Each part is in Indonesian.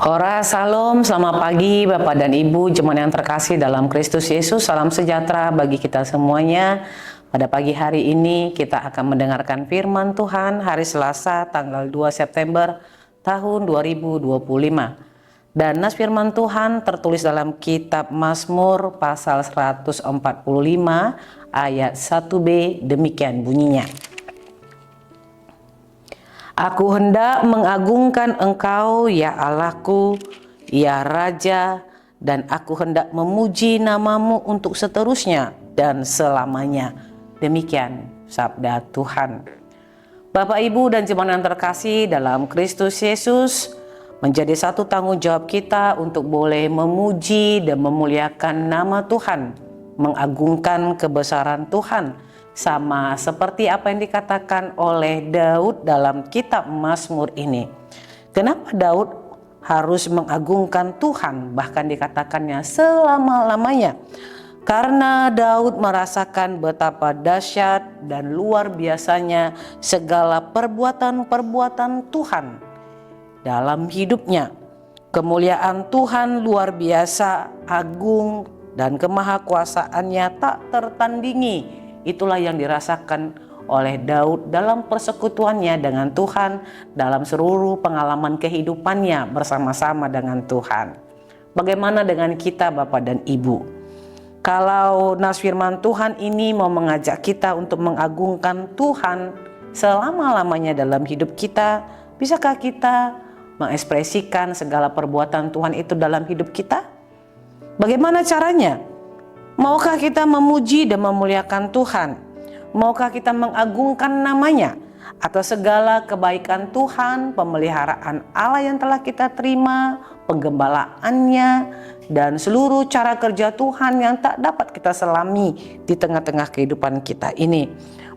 Ora Salam, selamat pagi Bapak dan Ibu jemaat yang terkasih dalam Kristus Yesus. Salam sejahtera bagi kita semuanya. Pada pagi hari ini kita akan mendengarkan firman Tuhan hari Selasa tanggal 2 September tahun 2025. Dan nas firman Tuhan tertulis dalam kitab Mazmur pasal 145 ayat 1b, demikian bunyinya. Aku hendak mengagungkan Engkau, ya Allahku, ya Raja, dan aku hendak memuji nama-Mu untuk seterusnya dan selamanya. Demikian sabda Tuhan. Bapak, Ibu, dan jemaat yang terkasih dalam Kristus Yesus, menjadi satu tanggung jawab kita untuk boleh memuji dan memuliakan nama Tuhan, mengagungkan kebesaran Tuhan, sama seperti apa yang dikatakan oleh Daud dalam kitab Mazmur ini. Kenapa Daud harus mengagungkan Tuhan, bahkan dikatakannya selama-lamanya? Karena Daud merasakan betapa dahsyat dan luar biasanya segala perbuatan-perbuatan Tuhan dalam hidupnya. Kemuliaan Tuhan luar biasa, agung, dan kemahakuasaannya tak tertandingi. Itulah yang dirasakan oleh Daud dalam persekutuannya dengan Tuhan, dalam seluruh pengalaman kehidupannya bersama-sama dengan Tuhan. Bagaimana dengan kita Bapak dan Ibu? Kalau nas firman Tuhan ini mau mengajak kita untuk mengagungkan Tuhan selama-lamanya dalam hidup kita, bisakah kita mengekspresikan segala perbuatan Tuhan itu dalam hidup kita? Bagaimana caranya? Maukah kita memuji dan memuliakan Tuhan? Maukah kita mengagungkan namanya? Atau segala kebaikan Tuhan, pemeliharaan Allah yang telah kita terima, penggembalaannya, dan seluruh cara kerja Tuhan yang tak dapat kita selami di tengah-tengah kehidupan kita ini.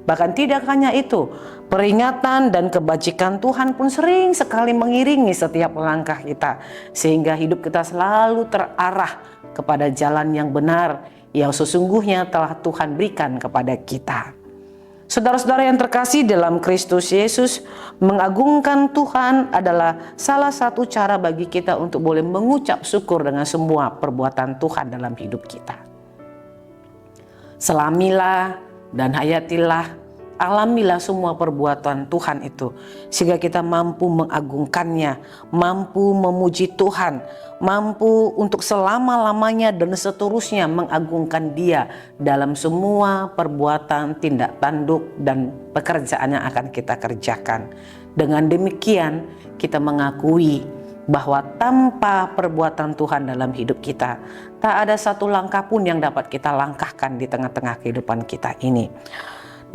Bahkan tidak hanya itu, peringatan dan kebajikan Tuhan pun sering sekali mengiringi setiap langkah kita, sehingga hidup kita selalu terarah kepada jalan yang benar yang sesungguhnya telah Tuhan berikan kepada kita. Saudara-saudara yang terkasih dalam Kristus Yesus, mengagungkan Tuhan adalah salah satu cara bagi kita untuk boleh mengucap syukur dengan semua perbuatan Tuhan dalam hidup kita. Selamilah dan hayatilah, alamilah semua perbuatan Tuhan itu, sehingga kita mampu mengagungkannya, mampu memuji Tuhan, mampu untuk selama-lamanya dan seterusnya mengagungkan Dia dalam semua perbuatan, tindak tanduk, dan pekerjaan yang akan kita kerjakan. Dengan demikian kita mengakui bahwa tanpa perbuatan Tuhan dalam hidup kita, tak ada satu langkah pun yang dapat kita langkahkan di tengah-tengah kehidupan kita ini.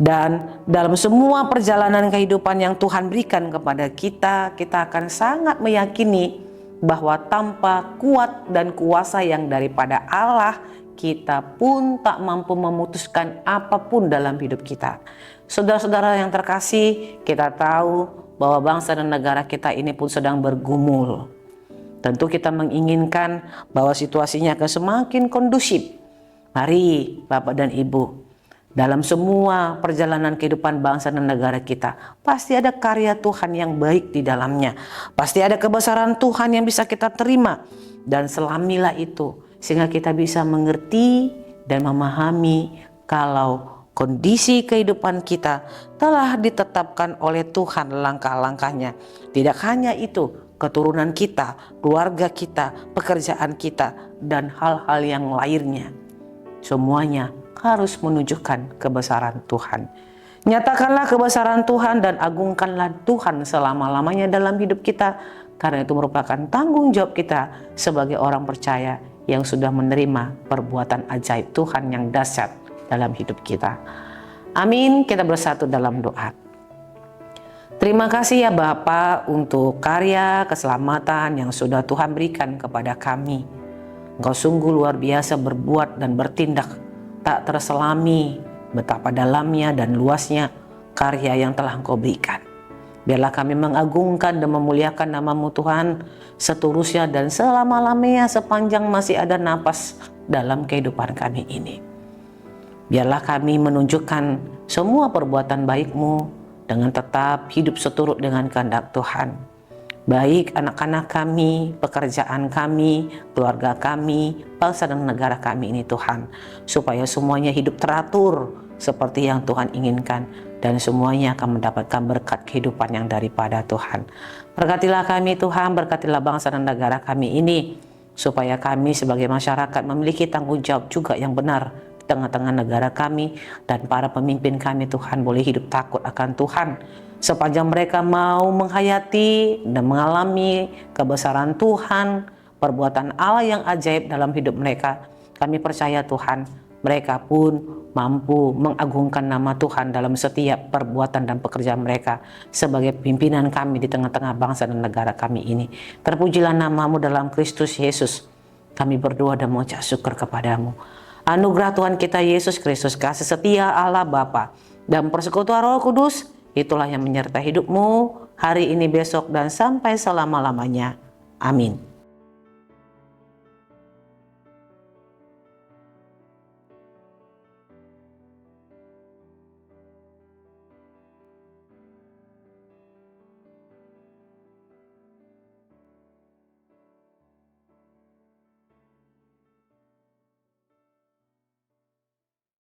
Dan dalam semua perjalanan kehidupan yang Tuhan berikan kepada kita, kita akan sangat meyakini bahwa tanpa kuat dan kuasa yang daripada Allah, kita pun tak mampu memutuskan apapun dalam hidup kita. Saudara-saudara yang terkasih, kita tahu bahwa bangsa dan negara kita ini pun sedang bergumul. Tentu kita menginginkan bahwa situasinya akan semakin kondusif. Mari Bapak dan Ibu, dalam semua perjalanan kehidupan bangsa dan negara kita, pasti ada karya Tuhan yang baik di dalamnya. Pasti ada kebesaran Tuhan yang bisa kita terima. Dan selamilah itu, sehingga kita bisa mengerti dan memahami kalau kondisi kehidupan kita telah ditetapkan oleh Tuhan langkah-langkahnya. Tidak hanya itu, keturunan kita, keluarga kita, pekerjaan kita, dan hal-hal yang lainnya. Semuanya harus menunjukkan kebesaran Tuhan. Nyatakanlah kebesaran Tuhan dan agungkanlah Tuhan selama-lamanya dalam hidup kita, karena itu merupakan tanggung jawab kita sebagai orang percaya yang sudah menerima perbuatan ajaib Tuhan yang dahsyat dalam hidup kita. Amin. Kita bersatu dalam doa. Terima kasih ya Bapa untuk karya keselamatan yang sudah Tuhan berikan kepada kami. Engkau sungguh luar biasa berbuat dan bertindak, tak terselami betapa dalamnya dan luasnya karya yang telah Engkau berikan. Biarlah kami mengagungkan dan memuliakan nama-Mu Tuhan seterusnya dan selama-lamanya sepanjang masih ada napas dalam kehidupan kami ini. Biarlah kami menunjukkan semua perbuatan baik-Mu dengan tetap hidup seturut dengan kehendak Tuhan. baik anak-anak kami, pekerjaan kami, keluarga kami, bangsa dan negara kami ini Tuhan, supaya semuanya hidup teratur seperti yang Tuhan inginkan, dan semuanya akan mendapatkan berkat kehidupan yang daripada Tuhan. Berkatilah kami Tuhan, berkatilah bangsa dan negara kami ini, supaya kami sebagai masyarakat memiliki tanggung jawab juga yang benar di tengah-tengah negara kami, dan para pemimpin kami Tuhan boleh hidup takut akan Tuhan, sepanjang mereka mau menghayati dan mengalami kebesaran Tuhan, perbuatan Allah yang ajaib dalam hidup mereka. Kami percaya Tuhan, mereka pun mampu mengagungkan nama Tuhan dalam setiap perbuatan dan pekerjaan mereka sebagai pimpinan kami di tengah-tengah bangsa dan negara kami ini. Terpujilah namamu dalam Kristus Yesus. Kami berdoa dan mengucap syukur kepadamu. Anugerah Tuhan kita Yesus Kristus, kasih setia Allah Bapa, dan persekutuan Roh Kudus, itulah yang menyertai hidupmu hari ini, besok, dan sampai selama-lamanya. Amin.